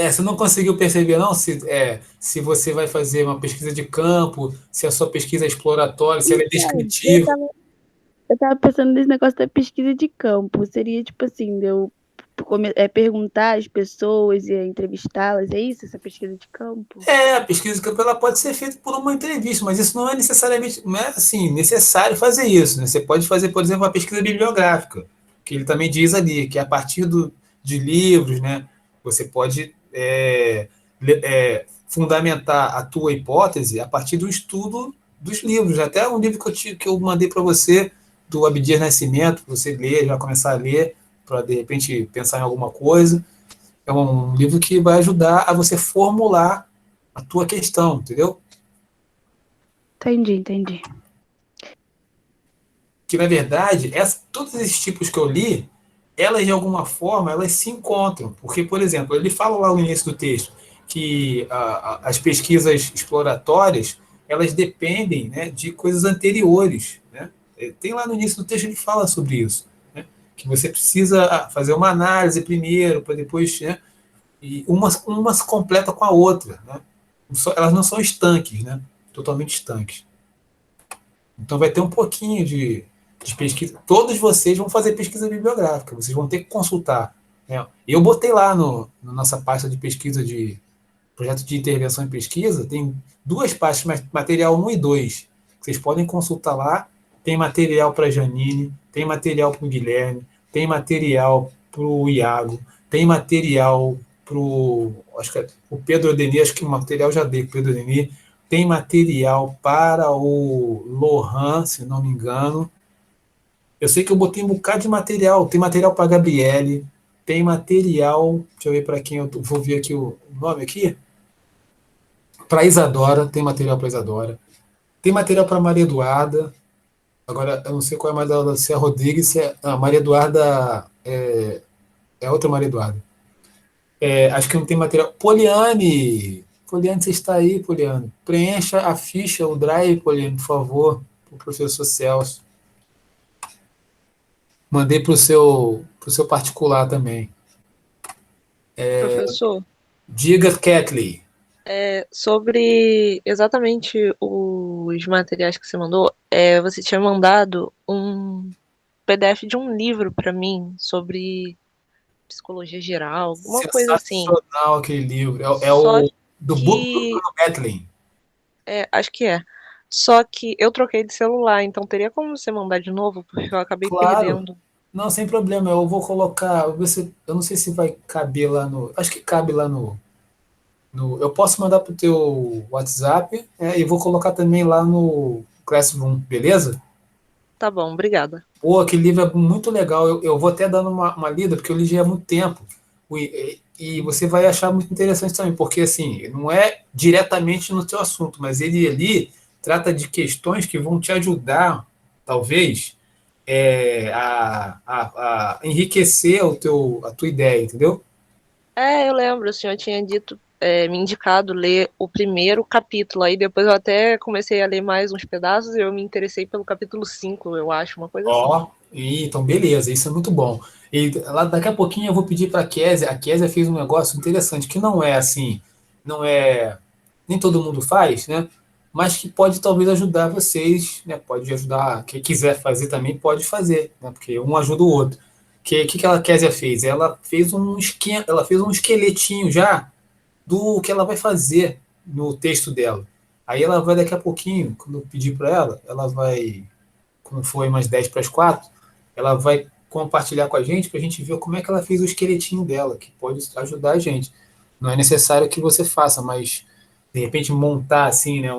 Você não conseguiu perceber, não? Se você vai fazer uma pesquisa de campo, se a sua pesquisa é exploratória, se ela é descritiva. Eu tava pensando nesse negócio da pesquisa de campo. Seria tipo assim, de eu perguntar às pessoas e entrevistá-las, é isso? Essa pesquisa de campo? A pesquisa de campo ela pode ser feita por uma entrevista, mas isso não é necessariamente, não é assim, necessário fazer isso, né? Você pode fazer, por exemplo, uma pesquisa bibliográfica, que ele também diz ali, que a partir de livros, né, você pode fundamentar a tua hipótese a partir do estudo dos livros. Até um livro que eu mandei para você, do Abdias Nascimento, para você ler, já começar a ler, para de repente pensar em alguma coisa. É um livro que vai ajudar a você formular a tua questão, entendeu? Entendi. Que, na verdade, todos esses tipos que eu li, elas, de alguma forma, elas se encontram. Porque, por exemplo, ele fala lá no início do texto que as pesquisas exploratórias, elas dependem, né, de coisas anteriores, né? Tem lá no início do texto, ele fala sobre isso, né? Que você precisa fazer uma análise primeiro, para depois, né? E uma se completa com a outra, né? Elas não são estanques, né? Totalmente estanques. Então vai ter um pouquinho de pesquisa. Todos vocês vão fazer pesquisa bibliográfica, vocês vão ter que consultar, né? Eu botei lá na nossa pasta de pesquisa de projeto de intervenção em pesquisa, tem 2 pastas, material 1 e 2. Vocês podem consultar lá. Tem material para a Janine, tem material para o Guilherme, tem material para o Iago, tem material para o Pedro Denis, acho que o material já dei para o Pedro Denis, tem material para o Lohan, se não me engano. Eu sei que eu botei um bocado de material, tem material para a Gabriele, tem material, deixa eu ver para quem eu vou ver aqui o nome aqui, para Isadora, tem material para Isadora, tem material para Maria Eduarda, Agora, eu não sei qual é a Maria Eduarda, se é a Rodrigues, se é a Maria Eduarda, é outra Maria Eduarda. Acho que não tem material. Poliane, você está aí, Poliane. Preencha a ficha, o drive, Poliane, por favor, para o professor Celso. Mandei para o seu particular também. Professor, Diga, Kathleen. sobre exatamente os materiais que você mandou, você tinha mandado um PDF de um livro para mim sobre psicologia geral, alguma coisa assim. Sensacional aquele livro. É Só o do Book que- do Kathleen. Acho que é. Só que eu troquei de celular, então teria como você mandar de novo, porque eu acabei Claro. perdendo. Não, sem problema. Eu vou colocar. Eu não sei se vai caber lá no. Acho que cabe lá no. Eu posso mandar para o teu WhatsApp e vou colocar também lá no Classroom, beleza? Tá bom, obrigada. Pô, aquele livro é muito legal. Eu vou até dando uma lida, porque eu li já há muito tempo. E você vai achar muito interessante também, porque assim, não é diretamente no teu assunto, mas ele ali trata de questões que vão te ajudar, talvez, a enriquecer a tua ideia, entendeu? Eu lembro, o senhor tinha dito, me indicado ler o primeiro capítulo, aí depois eu até comecei a ler mais uns pedaços e eu me interessei pelo capítulo 5, eu acho, uma coisa assim. Ó, então beleza, isso é muito bom. E lá daqui a pouquinho eu vou pedir para a Kézia fez um negócio interessante, que não é assim, não é, nem todo mundo faz, né? Mas que pode talvez ajudar vocês, né? Pode ajudar, quem quiser fazer também pode fazer, né? Porque um ajuda o outro. Que a Kézia fez? Ela fez um esquema, ela fez um esqueletinho já do que ela vai fazer no texto dela. Aí ela vai daqui a pouquinho, quando eu pedir para ela vai, quando for umas 10 para as 4, ela vai compartilhar com a gente para a gente ver como é que ela fez o esqueletinho dela, que pode ajudar a gente. Não é necessário que você faça, mas de repente montar assim, né,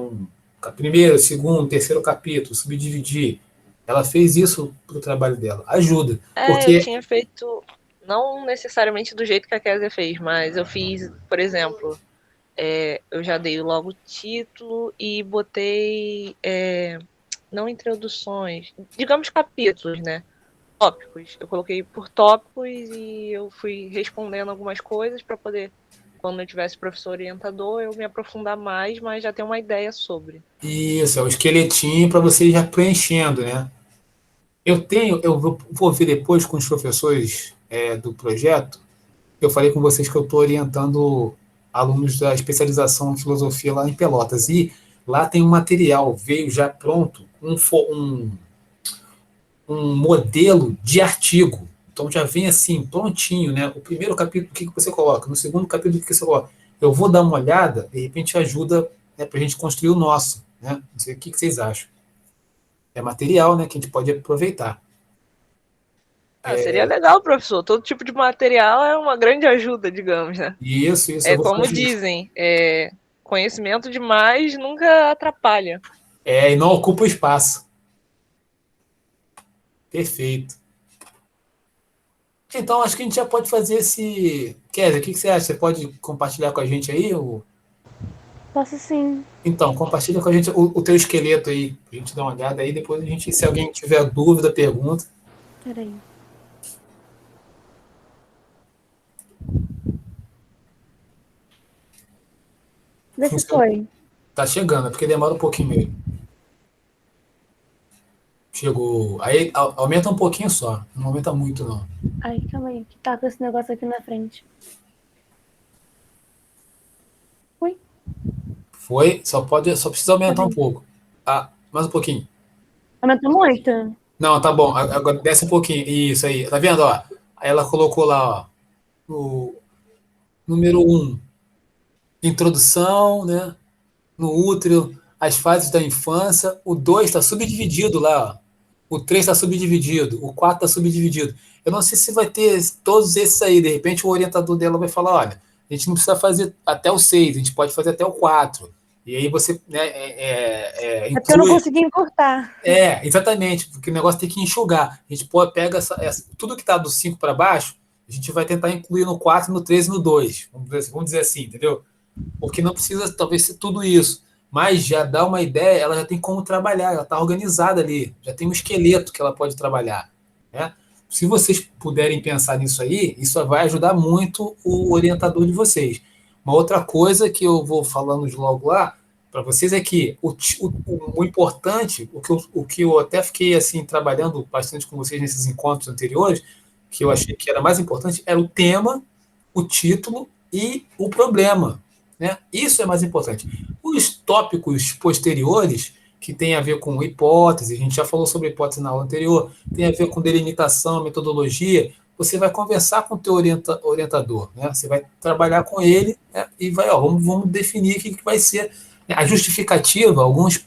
primeiro, segundo, terceiro capítulo, subdividir. Ela fez isso para o trabalho dela. Ajuda. Porque Eu tinha feito, não necessariamente do jeito que a Kézia fez, mas eu fiz, por exemplo, eu já dei logo o título e botei, não introduções, digamos capítulos, né? Tópicos. Eu coloquei por tópicos e eu fui respondendo algumas coisas para poder, quando eu tivesse professor orientador, eu me aprofundar mais, mas já ter uma ideia sobre. isso, é o esqueletinho para você ir já preenchendo, né? Eu vou ver depois com os professores do projeto. Eu falei com vocês que eu estou orientando alunos da especialização em filosofia lá em Pelotas. E lá tem um material, veio já pronto, um modelo de artigo. Então já vem assim, prontinho, né? O primeiro capítulo, o que você coloca? No segundo capítulo, o que você coloca? Eu vou dar uma olhada, de repente ajuda, né, para a gente construir o nosso, né? Não sei o que vocês acham. É material, né, que a gente pode aproveitar. Seria legal, professor. Todo tipo de material é uma grande ajuda, digamos, né? Isso. Como dizem, conhecimento demais nunca atrapalha. E não ocupa o espaço. Perfeito. Então, acho que a gente já pode fazer esse... Kézia, o que você acha? Você pode compartilhar com a gente aí? Posso sim. Então, compartilha com a gente o teu esqueleto aí, pra gente dar uma olhada aí, depois a gente, se alguém tiver dúvida, pergunta. Peraí. Vê se foi. Tá chegando, é porque demora um pouquinho mesmo. Chegou. Aí aumenta um pouquinho só, não aumenta muito não. Ai, calma aí, que tá com esse negócio aqui na frente. Foi? Só precisa aumentar um pouco. Mais um pouquinho. Aumenta muito? Não, tá bom. Agora desce um pouquinho. Isso aí. Tá vendo, ó? Aí ela colocou lá, ó, o número 1, introdução, né? No útero, as fases da infância. O 2 está subdividido lá, ó. O 3 está subdividido. O 4 está subdividido. Eu não sei se vai ter todos esses aí. De repente, o orientador dela vai falar: olha, a gente não precisa fazer até o 6, a gente pode fazer até o 4. E aí você, né, inclui... porque eu não consegui encurtar. Exatamente, porque o negócio tem que enxugar. A gente pega tudo que está do 5 para baixo, a gente vai tentar incluir no 4, no 3 e no 2. Vamos dizer assim, entendeu? Porque não precisa, talvez, ser tudo isso. mas já dá uma ideia, ela já tem como trabalhar, ela está organizada ali, já tem um esqueleto que ela pode trabalhar, né? Se vocês puderem pensar nisso aí, isso vai ajudar muito o orientador de vocês. Uma outra coisa que eu vou falando de logo lá para vocês é que o importante, o que eu até fiquei assim trabalhando bastante com vocês nesses encontros anteriores, que eu achei que era mais importante, era o tema, o título e o problema, né? Isso é mais importante. Os tópicos posteriores, que tem a ver com hipótese, a gente já falou sobre hipótese na aula anterior, tem a ver com delimitação, metodologia, você vai conversar com o teu orientador, né? Você vai trabalhar com ele, né? E vamos definir o que vai ser. A justificativa, alguns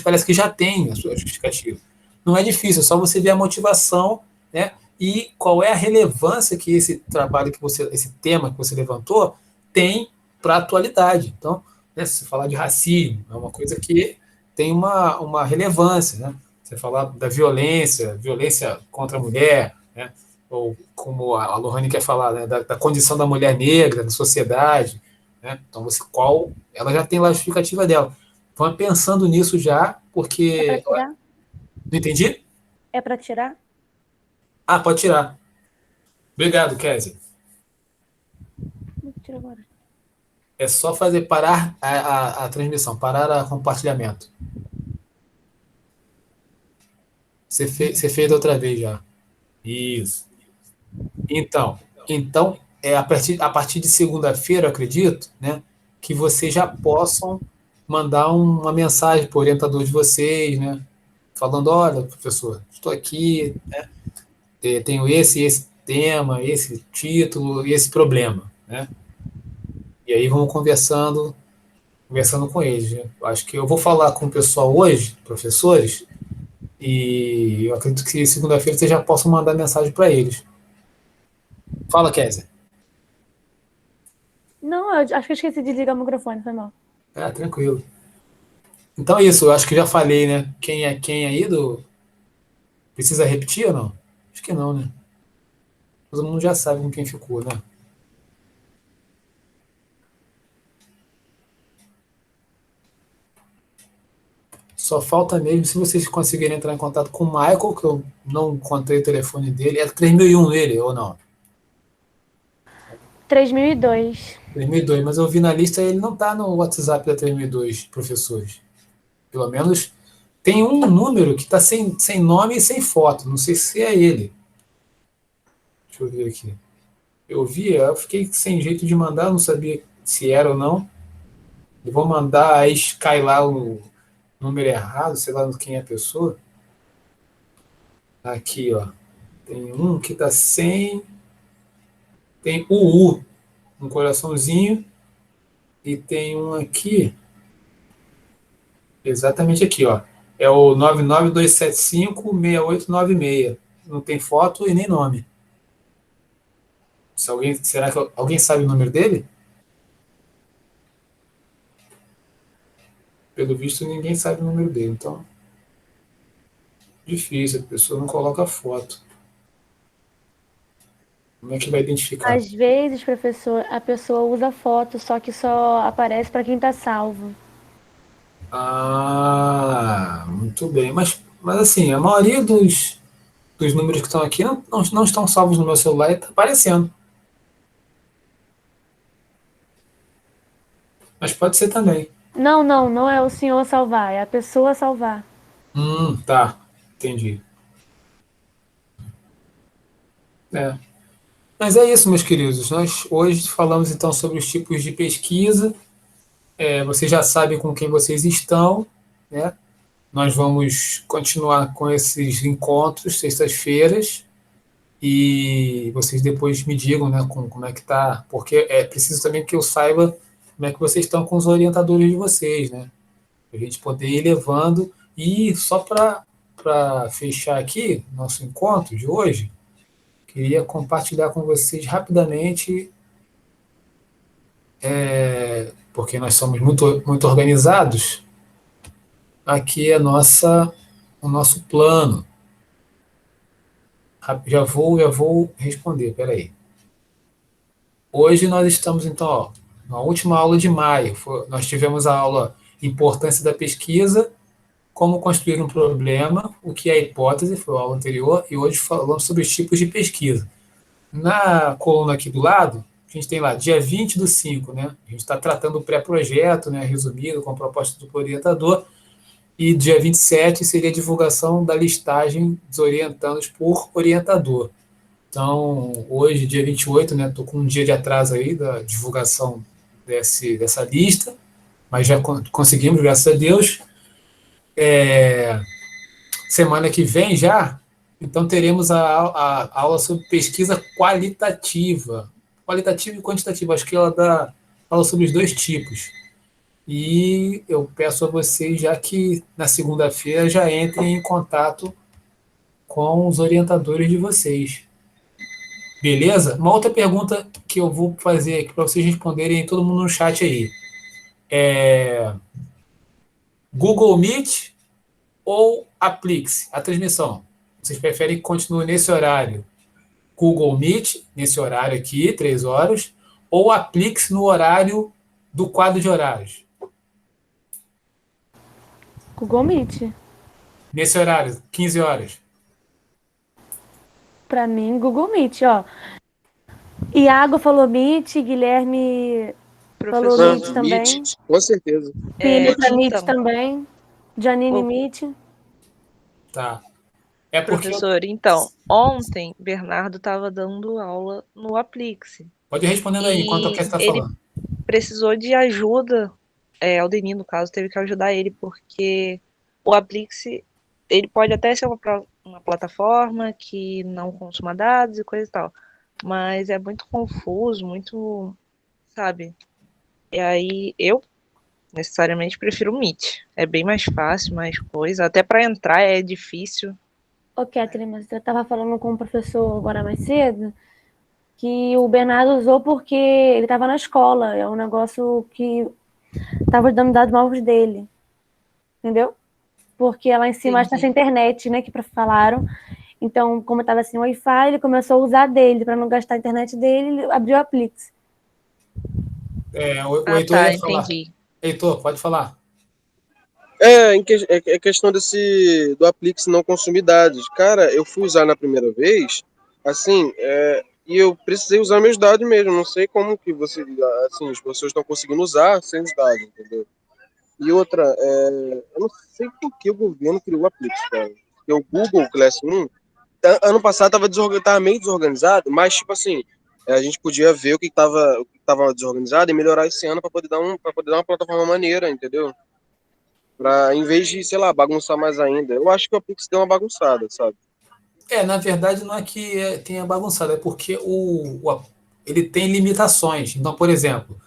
parece que já têm a sua justificativa. Não é difícil, é só você ver a motivação, né? E qual é a relevância que esse trabalho, esse tema que você levantou tem para a atualidade. Então, né, se você falar de racismo, é uma coisa que tem uma relevância, né? Você falar da violência contra a mulher, né? Ou como a Lohane quer falar, né? da condição da mulher negra na sociedade, né? Então, ela já tem lá a justificativa dela. Vão pensando nisso já, porque... É para tirar? Não entendi? É para tirar? Ah, pode tirar. Obrigado, Kézia. Tira agora. É só fazer parar a transmissão, parar o compartilhamento. Você fez outra vez já. Isso. Então é a partir de segunda-feira, eu acredito, né, que vocês já possam mandar uma mensagem para o orientador de vocês, né, falando, olha, professor, estou aqui, né, tenho esse tema, esse título e esse problema, né? E aí vamos conversando com eles, né? Acho que eu vou falar com o pessoal hoje, professores, e eu acredito que segunda-feira vocês já possam mandar mensagem para eles. Fala, Kézia. Não, eu acho que eu esqueci de ligar o microfone, foi mal. Tranquilo. Então é isso, eu acho que já falei, né? Quem é quem aí Precisa repetir ou não? Acho que não, né? Todo mundo já sabe com quem ficou, né? Só falta mesmo, se vocês conseguirem entrar em contato com o Michael, que eu não encontrei o telefone dele. É 3001 ele, ou não? 3002. 3002, mas eu vi na lista, ele não está no WhatsApp da 3002, professores. Pelo menos tem um número que está sem nome e sem foto. Não sei se é ele. Deixa eu ver aqui. Eu fiquei sem jeito de mandar, não sabia se era ou não. Eu vou mandar, aí cai lá o número errado, sei lá quem é a pessoa. Aqui, ó. Tem um que está sem... Tem o U, um coraçãozinho. E tem um aqui... Exatamente aqui, ó. É o 99275-6896. Não tem foto e nem nome. Será que alguém sabe o número dele? Pelo visto, ninguém sabe o número dele. Então, difícil. A pessoa não coloca foto. Como é que vai identificar? Às vezes, professor, a pessoa usa foto, só que só aparece para quem está salvo. Muito bem. Mas assim, a maioria dos números que estão aqui não estão salvos no meu celular e está aparecendo. Mas pode ser também. Não é o senhor salvar, é a pessoa salvar. Tá. Entendi. Mas é isso, meus queridos. Nós hoje falamos então sobre os tipos de pesquisa. Vocês já sabem com quem vocês estão, né? Nós vamos continuar com esses encontros, sextas-feiras, e vocês depois me digam, né, como é que tá, porque é preciso também que eu saiba como é que vocês estão com os orientadores de vocês, né? Para a gente poder ir levando. E só para fechar aqui nosso encontro de hoje, queria compartilhar com vocês rapidamente, porque nós somos muito, muito organizados, aqui é o nosso plano. Já vou responder, peraí. Hoje nós estamos, então, na última aula de maio. Nós tivemos a aula importância da pesquisa, como construir um problema, o que é a hipótese, foi a aula anterior, e hoje falamos sobre os tipos de pesquisa. Na coluna aqui do lado, a gente tem lá, dia 20/5, né? A gente está tratando o pré-projeto, né, resumido, com a proposta do orientador, e dia 27 seria a divulgação da listagem dos orientandos por orientador. Então, hoje, dia 28, né, estou com um dia de atraso aí da divulgação dessa lista, mas já conseguimos, graças a Deus. Semana que vem já, então teremos a aula sobre pesquisa qualitativa. Qualitativa e quantitativa, acho que ela fala sobre os dois tipos. E eu peço a vocês, já que na segunda-feira já entrem em contato com os orientadores de vocês. Beleza? Uma outra pergunta que eu vou fazer aqui para vocês responderem, todo mundo no chat aí. Google Meet ou Aplix, a transmissão? Vocês preferem que continue nesse horário? Google Meet, nesse horário aqui, 3 horas, ou Aplix no horário do quadro de horários? Google Meet. Nesse horário, 15 horas. Pra mim, Google Meet, ó. Iago falou Meet, Guilherme falou Meet também. Com certeza. Felipe Meet também. Janine Meet. Tá. Professor, então, ontem Bernardo estava dando aula no Aplix. Pode ir respondendo aí, enquanto eu quero estar falando. Ele precisou de ajuda, Aldemir, no caso, teve que ajudar ele, porque o Aplix, ele pode até ser uma plataforma que não consuma dados e coisa e tal, mas é muito confuso, muito, sabe? E aí, eu necessariamente prefiro o Meet. É bem mais fácil, mais coisa. Até para entrar é difícil. Ô, Catherine, mas eu estava falando com o professor agora mais cedo que o Bernardo usou porque ele estava na escola. É um negócio que estava dando dados novos dele. Entendeu? Porque lá em cima está sem internet, né? Que falaram. Então, como estava sem Wi-Fi, ele começou a usar dele. Para não gastar a internet dele, ele abriu o Aplix. O Heitor ia falar. Entendi. Heitor, pode falar. É questão do Aplix não consumir dados. Cara, eu fui usar na primeira vez, assim, e eu precisei usar meus dados mesmo. Não sei como que as pessoas estão conseguindo usar sem os dados, entendeu? E outra, eu não sei por que o governo criou o Aplix, cara. Porque o Google Classroom, ano passado tava meio desorganizado, mas, tipo assim, a gente podia ver o que tava desorganizado e melhorar esse ano para poder dar uma plataforma maneira, entendeu? Em vez de, sei lá, bagunçar mais ainda. Eu acho que o Aplix deu uma bagunçada, sabe? Na verdade, não é que tenha bagunçado, é porque ele tem limitações. Então, por exemplo,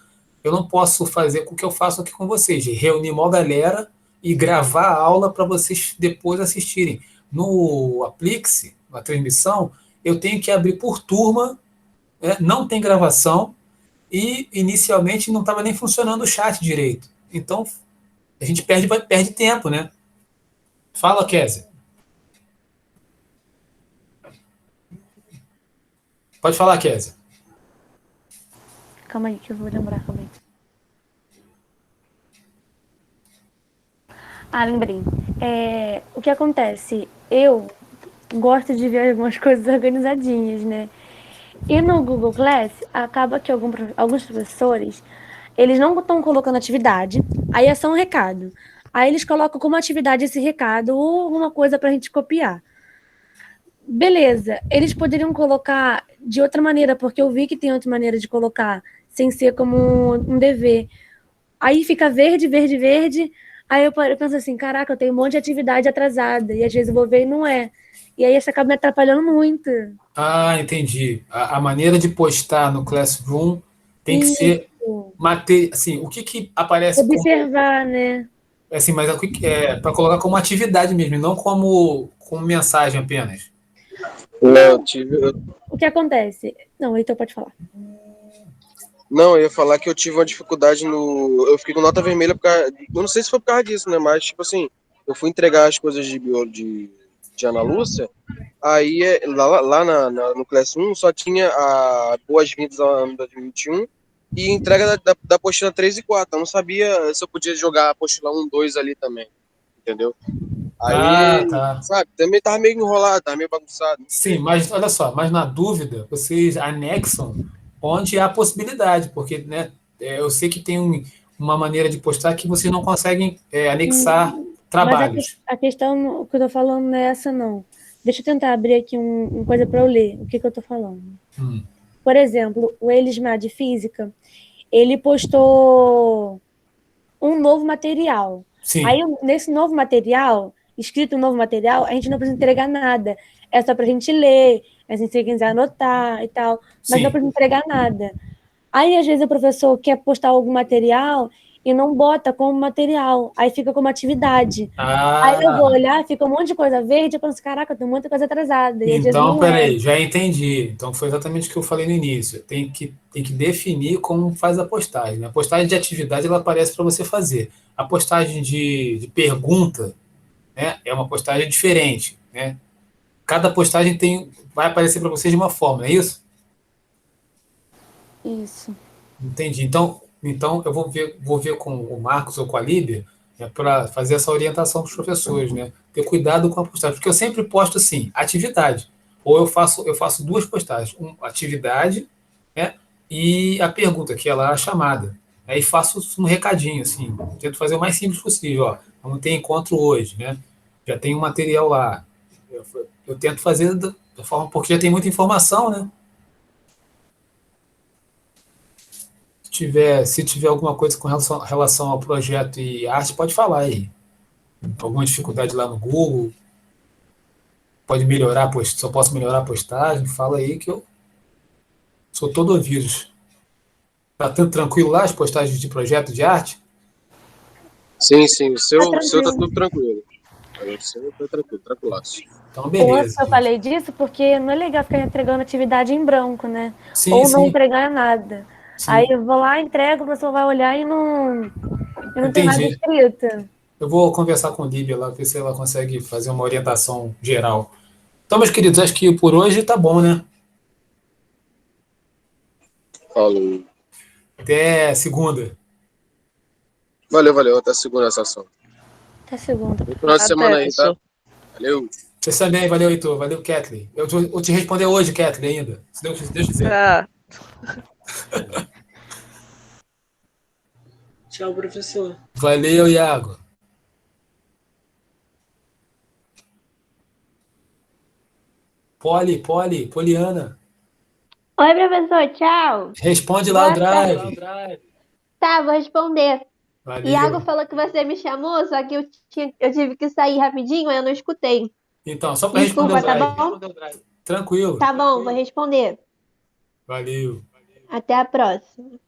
eu não posso fazer o que eu faço aqui com vocês, de reunir uma galera e gravar a aula para vocês depois assistirem. No Aplix, na transmissão, eu tenho que abrir por turma, não tem gravação, e inicialmente não estava nem funcionando o chat direito. Então, a gente perde tempo, né? Fala, Kézia. Pode falar, Kézia. Calma aí, que eu vou lembrar, calma aí. Lembrei. O que acontece? Eu gosto de ver algumas coisas organizadinhas, né? E no Google Class, acaba que alguns professores, eles não estão colocando atividade, aí é só um recado. Aí eles colocam como atividade esse recado ou alguma coisa para a gente copiar. Beleza, eles poderiam colocar de outra maneira, porque eu vi que tem outra maneira de colocar, sem ser como um dever. Aí fica verde, verde, verde. Aí eu penso assim, caraca, eu tenho um monte de atividade atrasada. E às vezes eu vou ver e não é. E aí isso acaba me atrapalhando muito. Entendi. A maneira de postar no Classroom tem que ser assim, o que aparece observar, né? Assim, mas para colocar como atividade mesmo, não como mensagem apenas. O que acontece? Não, então pode falar. Não, eu ia falar que eu tive uma dificuldade eu fiquei com nota vermelha eu não sei se foi por causa disso, né? Mas, tipo assim, eu fui entregar as coisas de Ana Lúcia, aí lá no Classroom só tinha a boas-vindas ao ano 2021 e entrega da apostila 3 e 4. Eu não sabia se eu podia jogar a apostila 1, 2 ali também, entendeu? Aí, Tá. sabe, também tava meio enrolado, tava meio bagunçado. Sim, mas olha só, mas na dúvida, vocês anexam onde há possibilidade, porque, né, eu sei que tem uma maneira de postar que vocês não conseguem anexar Mas trabalhos. a questão que eu tô falando não é essa, não. Deixa eu tentar abrir aqui uma coisa para eu ler. O que eu tô falando? Por exemplo, o Elismar de Física, ele postou um novo material. Sim. Aí, nesse novo material, escrito um novo material, a gente não precisa entregar nada. É só pra gente ler, a gente quiser anotar e tal, mas Sim. não precisa entregar nada. Aí, às vezes, o professor quer postar algum material e não bota como material. Aí fica como atividade. Aí eu vou olhar, fica um monte de coisa verde, eu penso, caraca, tem muita coisa atrasada. E às vezes Então, não é. peraí, já entendi. Então, foi exatamente o que eu falei no início. Tem que definir como faz a postagem, né? A postagem de atividade, ela aparece para você fazer. A postagem de pergunta, né, é uma postagem diferente, né? Cada postagem vai aparecer para você de uma forma, não é isso? Isso. Entendi. Então eu vou ver com o Marcos ou com a Líbia, né, para fazer essa orientação para os professores, né? Ter cuidado com a postagem, porque eu sempre posto assim, atividade. Ou eu faço duas postagens, atividade, né, e a pergunta, que é lá a chamada. Aí faço um recadinho, assim, tento fazer o mais simples possível. Ó, vamos ter encontro hoje, né? Já tem um material lá. Eu tento fazer da forma, porque já tem muita informação, né? Se tiver alguma coisa com relação ao projeto e arte, pode falar aí. Alguma dificuldade lá no Google, pode melhorar, só posso melhorar a postagem, fala aí que eu sou todo ouvidos. Tá tudo tranquilo lá, as postagens de projeto de arte? Sim, o seu tá tranquilo. tudo tranquilo. O seu tá tranquilo, tranquilaço. Então, beleza. Eu falei disso porque não é legal ficar entregando atividade em branco, né? Sim, Ou não sim. entregar nada. Sim. Aí eu vou lá, entrego, a pessoa vai olhar e não tem nada Entendi. escrito. Eu vou conversar com a Líbia lá, ver se ela consegue fazer uma orientação geral. Então, meus queridos, acho que por hoje tá bom, né? Falou. Até segunda. Valeu, até segunda essa ação. Até segunda. Bom final de semana aí, tá? professor. Valeu. Você também, valeu, Heitor. Valeu, Kathleen. Eu vou te responder hoje, Kathleen, ainda. Se Deus quiser. Tá. Tchau, professor. Valeu, Iago. Poliana. Oi, professor, tchau. Responde lá o Boa tarde. drive. Tá, vou responder. Valeu. Iago falou que você me chamou, só que eu tive que sair rapidinho, aí eu não escutei. Então, só para responder Desculpa, o drive. tá bom? Tranquilo. Tá bom, vou responder. Valeu. Até a próxima.